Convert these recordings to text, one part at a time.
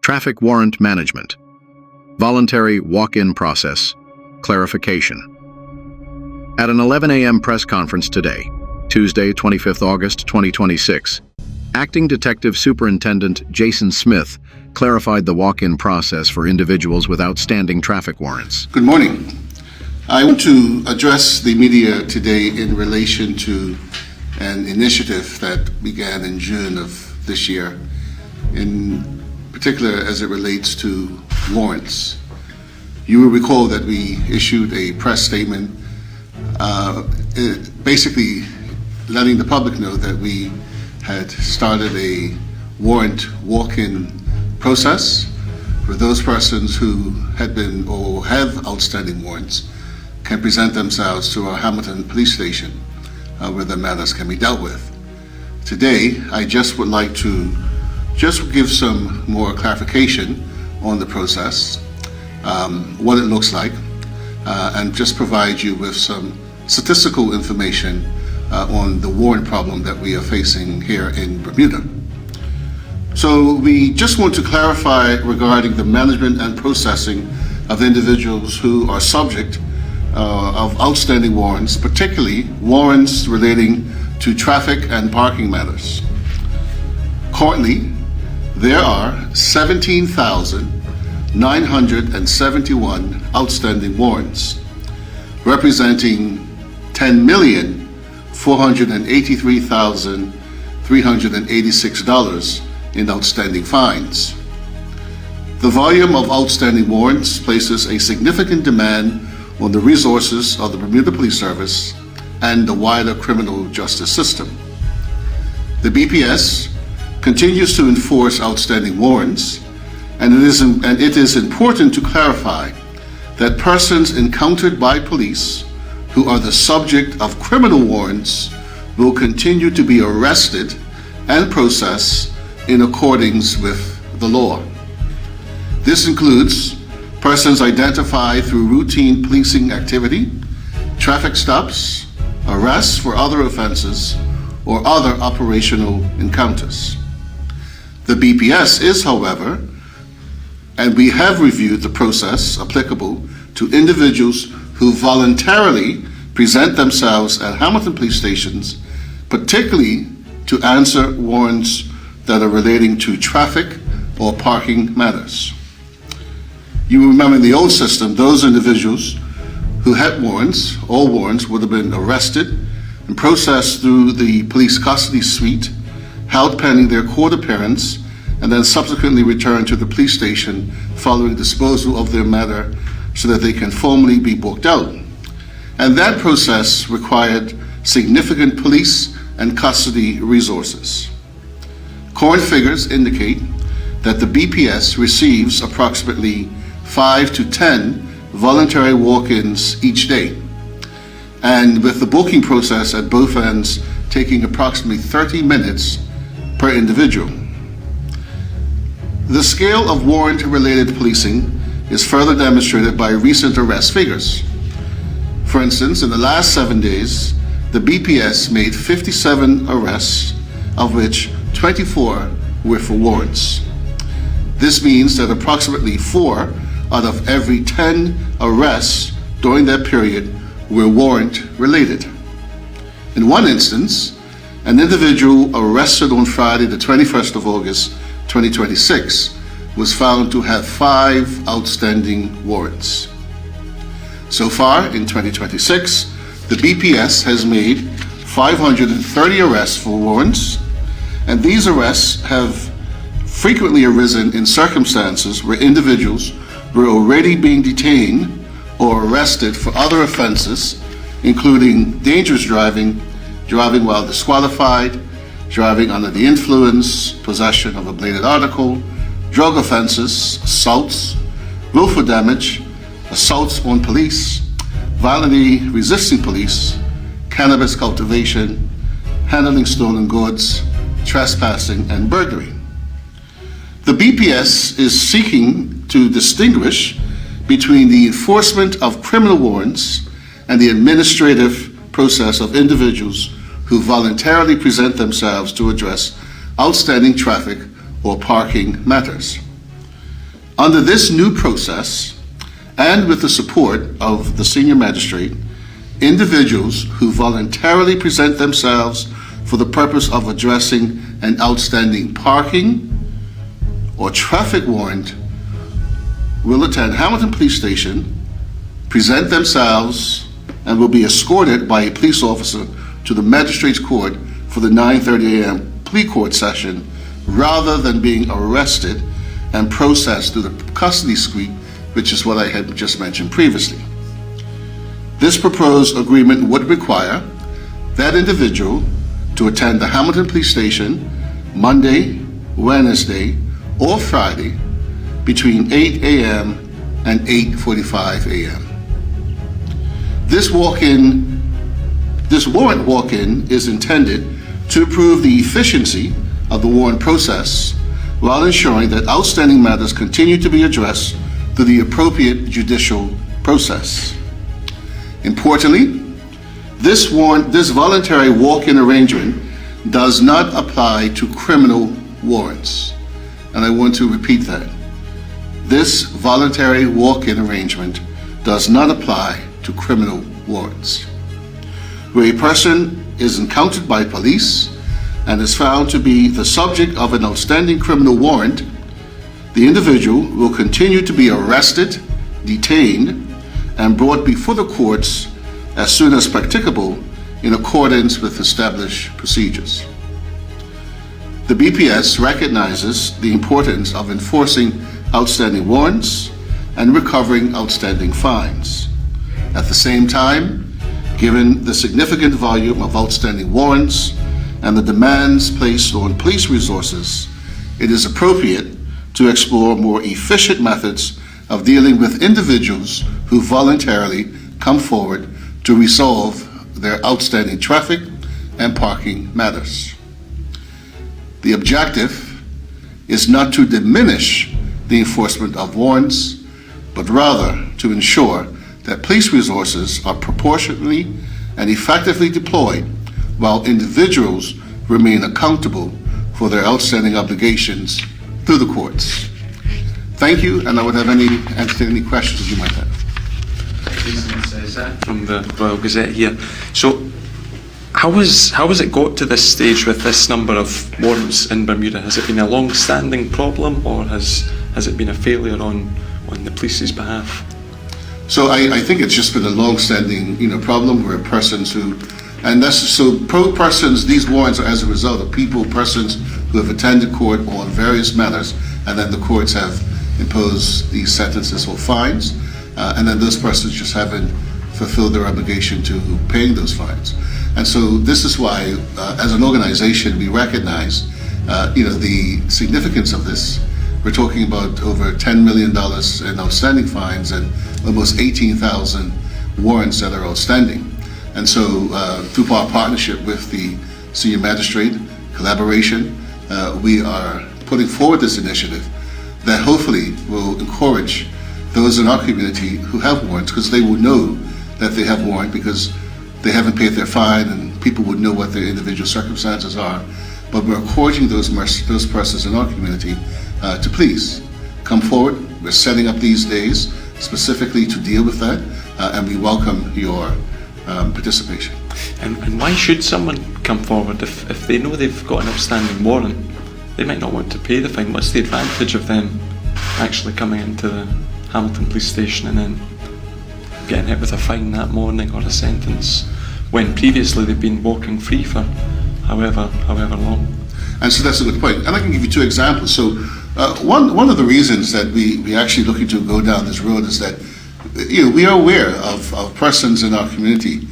Traffic warrant management. Voluntary walk-in process. Clarification. At an 11 a.m. press conference today, Tuesday, 25th August 2026, Acting Detective Superintendent Jason Smith clarified the walk-in process for individuals with outstanding traffic warrants. Good morning. I want to address the media today in relation to an initiative that began in June of this year, in particular as it relates to warrants. You will recall that we issued a press statement basically letting the public know that we had started a warrant walk-in process for those persons who had been or have outstanding warrants can present themselves to our Hamilton Police Station where the matters can be dealt with. Today, I just would like to give some more clarification on the process, what it looks like, and just provide you with some statistical information on the warrant problem that we are facing here in Bermuda. So we just want to clarify regarding the management and processing of individuals who are subject of outstanding warrants, particularly warrants relating to traffic and parking matters. Currently, there are 17,971 outstanding warrants, representing $10,483,386 in outstanding fines. The volume of outstanding warrants places a significant demand on the resources of the Bermuda Police Service and the wider criminal justice system. The BPS continues to enforce outstanding warrants, and it is important to clarify that persons encountered by police who are the subject of criminal warrants will continue to be arrested and processed in accordance with the law. This includes persons identified through routine policing activity, traffic stops, arrests for other offenses, or other operational encounters. The BPS is, however, and we have reviewed the process applicable to individuals who voluntarily present themselves at Hamilton police stations, particularly to answer warrants that are relating to traffic or parking matters. You remember in the old system, those individuals who had warrants, all warrants, would have been arrested and processed through the police custody suite, held pending their court appearance, and then subsequently returned to the police station following disposal of their matter so that they can formally be booked out. And that process required significant police and custody resources. Current figures indicate that the BPS receives approximately 5 to 10 voluntary walk-ins each day, and with the booking process at both ends taking approximately 30 minutes per individual. The scale of warrant-related policing is further demonstrated by recent arrest figures. For instance, in the last 7 days, the BPS made 57 arrests, of which 24 were for warrants. This means that approximately 4 out of every 10 arrests during that period were warrant-related. In one instance, an individual arrested on Friday, the 21st of August, 2026, was found to have 5 outstanding warrants. So far, in 2026, the BPS has made 530 arrests for warrants, and these arrests have frequently arisen in circumstances where individuals were already being detained or arrested for other offenses, including dangerous driving, driving while disqualified, driving under the influence, possession of a bladed article, drug offenses, assaults, willful damage, assaults on police, violently resisting police, cannabis cultivation, handling stolen goods, trespassing, and burglary. The BPS is seeking to distinguish between the enforcement of criminal warrants and the administrative process of individuals who voluntarily present themselves to address outstanding traffic or parking matters. Under this new process, and with the support of the senior magistrate, individuals who voluntarily present themselves for the purpose of addressing an outstanding parking or traffic warrant will attend Hamilton Police Station, present themselves, and will be escorted by a police officer to the magistrate's court for the 9:30 a.m. plea court session, rather than being arrested and processed through the custody suite, which is what I had just mentioned previously. This proposed agreement would require that individual to attend the Hamilton Police Station Monday, Wednesday, or Friday between 8 a.m. and 8:45 a.m. This warrant walk-in is intended to improve the efficiency of the warrant process while ensuring that outstanding matters continue to be addressed through the appropriate judicial process. Importantly, this voluntary walk-in arrangement does not apply to criminal warrants. And I want to repeat that. This voluntary walk-in arrangement does not apply to criminal warrants. Where a person is encountered by police and is found to be the subject of an outstanding criminal warrant, the individual will continue to be arrested, detained, and brought before the courts as soon as practicable in accordance with established procedures. The BPS recognizes the importance of enforcing outstanding warrants and recovering outstanding fines. At the same time, given the significant volume of outstanding warrants and the demands placed on police resources, it is appropriate to explore more efficient methods of dealing with individuals who voluntarily come forward to resolve their outstanding traffic and parking matters. The objective is not to diminish the enforcement of warrants, but rather to ensure that police resources are proportionately and effectively deployed while individuals remain accountable for their outstanding obligations through the courts. Thank you, and I would entertain any questions you might have. From the Royal Gazette here. So, how has it got to this stage with this number of warrants in Bermuda? Has it been a long-standing problem, or has it been a failure on the police's behalf? So I think it's just been a long-standing, problem where persons these warrants are as a result of persons who have attended court on various matters, and then the courts have imposed these sentences or fines, and then those persons just haven't fulfilled their obligation to paying those fines. And so this is why, as an organization, we recognize, the significance of this. We're talking about over $10 million in outstanding fines and almost 18,000 warrants that are outstanding. And so through our partnership with the senior magistrate, collaboration, we are putting forward this initiative that hopefully will encourage those in our community who have warrants, because they will know that they have warrant because they haven't paid their fine, and people would know what their individual circumstances are. But we're encouraging those persons in our community to please come forward. We're setting up these days specifically to deal with that, and we welcome your participation. And why should someone come forward if they know they've got an outstanding warrant? They might not want to pay the fine. What's the advantage of them actually coming into the Hamilton Police Station and then getting hit with a fine that morning or a sentence, when previously they've been walking free for however long? And so that's a good point. And I can give you two examples. So one of the reasons that we actually looking to go down this road is that we are aware of persons in our community,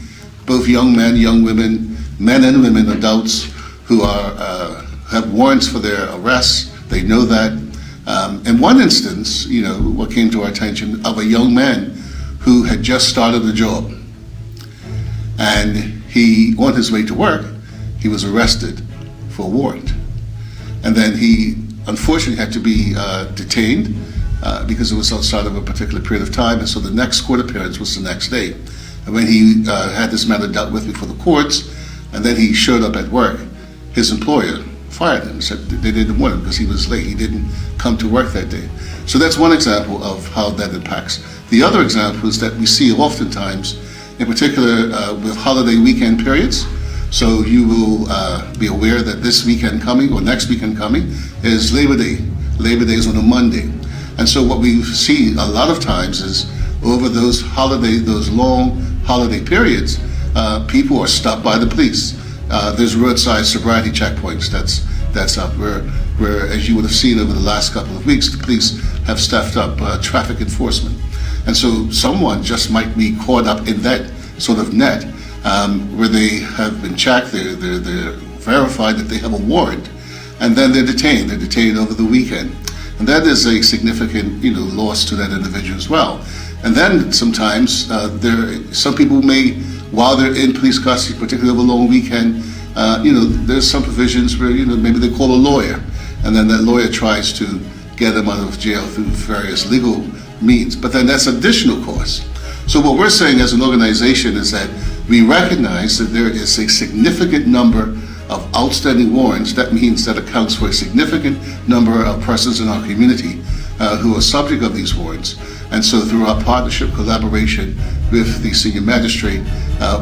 both young men, young women, men and women, adults, who are have warrants for their arrests. They know that. In one instance, what came to our attention of a young man who had just started a job, and he, on his way to work, he was arrested for a warrant, and then he unfortunately had to be detained because it was outside of a particular period of time, and so the next court appearance was the next day. And when he had this matter dealt with before the courts, and then he showed up at work, his employer, fired him, said they didn't want him because he was late. He didn't come to work that day. So that's one example of how that impacts. The other example is that we see oftentimes, in particular with holiday weekend periods. So you will be aware that this weekend coming or next weekend coming is Labor Day. Labor Day is on a Monday. And so what we see a lot of times is over those long holiday periods, people are stopped by the police. There's roadside sobriety checkpoints that's up where, as you would have seen over the last couple of weeks, the police have staffed up traffic enforcement. And so someone just might be caught up in that sort of net where they have been checked, they're verified that they have a warrant, and then they're detained. They're detained over the weekend. And that is a significant loss to that individual as well. And then sometimes some people may, while they're in police custody, particularly over a long weekend, there's some provisions where maybe they call a lawyer, and then that lawyer tries to get them out of jail through various legal means. But then that's additional cost. So what we're saying as an organization is that we recognize that there is a significant number of outstanding warrants. That means that accounts for a significant number of persons in our community who are subject of these warrants. And so through our partnership, collaboration with the senior magistrate,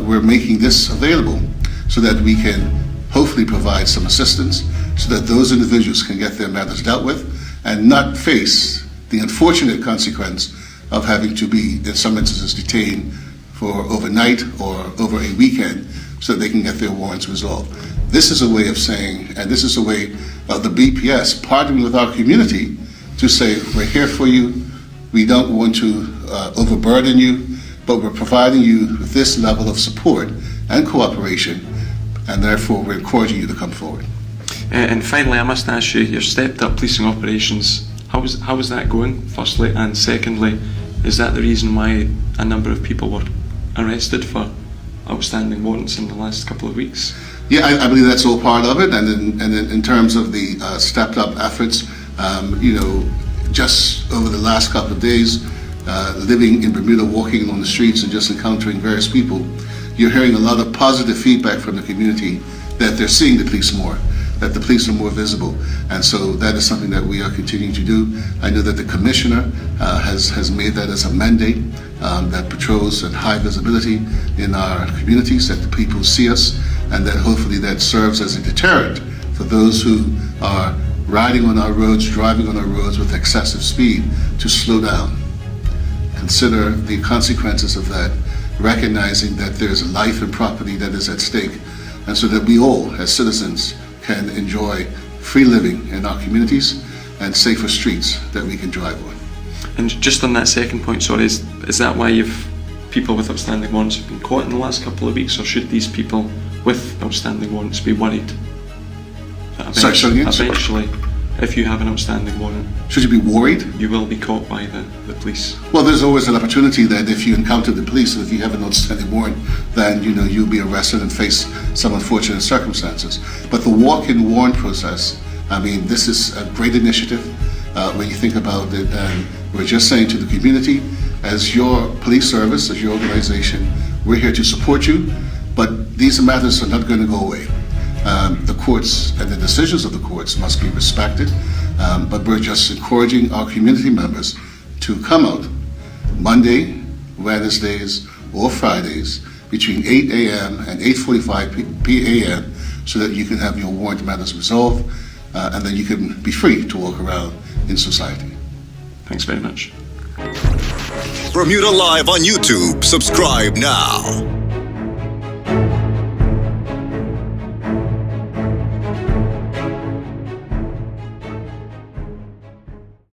we're making this available so that we can hopefully provide some assistance so that those individuals can get their matters dealt with and not face the unfortunate consequence of having to be, in some instances, detained for overnight or over a weekend so that they can get their warrants resolved. This is a way of saying, and this is a way of the BPS partnering with our community to say, we're here for you, we don't want to overburden you, but we're providing you with this level of support and cooperation, and therefore we're encouraging you to come forward. And finally, I must ask you, your stepped up policing operations, how is that going, firstly? And secondly, is that the reason why a number of people were arrested for outstanding warrants in the last couple of weeks? Yeah, I believe that's all part of it. And in terms of the stepped up efforts, just over the last couple of days, living in Bermuda, walking on the streets and just encountering various people, you're hearing a lot of positive feedback from the community that they're seeing the police more, that the police are more visible. And so that is something that we are continuing to do. I know that the commissioner has made that as a mandate, that patrols and high visibility in our communities, that the people see us, and that hopefully that serves as a deterrent for those who are riding on our roads, driving on our roads with excessive speed, to slow down. Consider the consequences of that, recognizing that there's life and property that is at stake, and so that we all, as citizens, can enjoy free living in our communities and safer streets that we can drive on. And just on that second point, sorry, is that why people with outstanding warrants have been caught in the last couple of weeks, or should these people with outstanding warrants be worried that eventually, if you have an outstanding warrant, should you be worried? You will be caught by the police. Well, there's always an opportunity that if you encounter the police, and if you have an outstanding warrant, then you'll be arrested and face some unfortunate circumstances. But the walk-in warrant process, this is a great initiative when you think about it, and we're just saying to the community, as your police service, as your organization, we're here to support you, but these matters are not going to go away. The courts and the decisions of the courts must be respected, but we're just encouraging our community members to come out Monday, Wednesdays, or Fridays between 8 a.m. and 8:45 p.m. so that you can have your warrant matters resolved, and then you can be free to walk around in society. Thanks very much. Bermuda Live on YouTube. Subscribe now.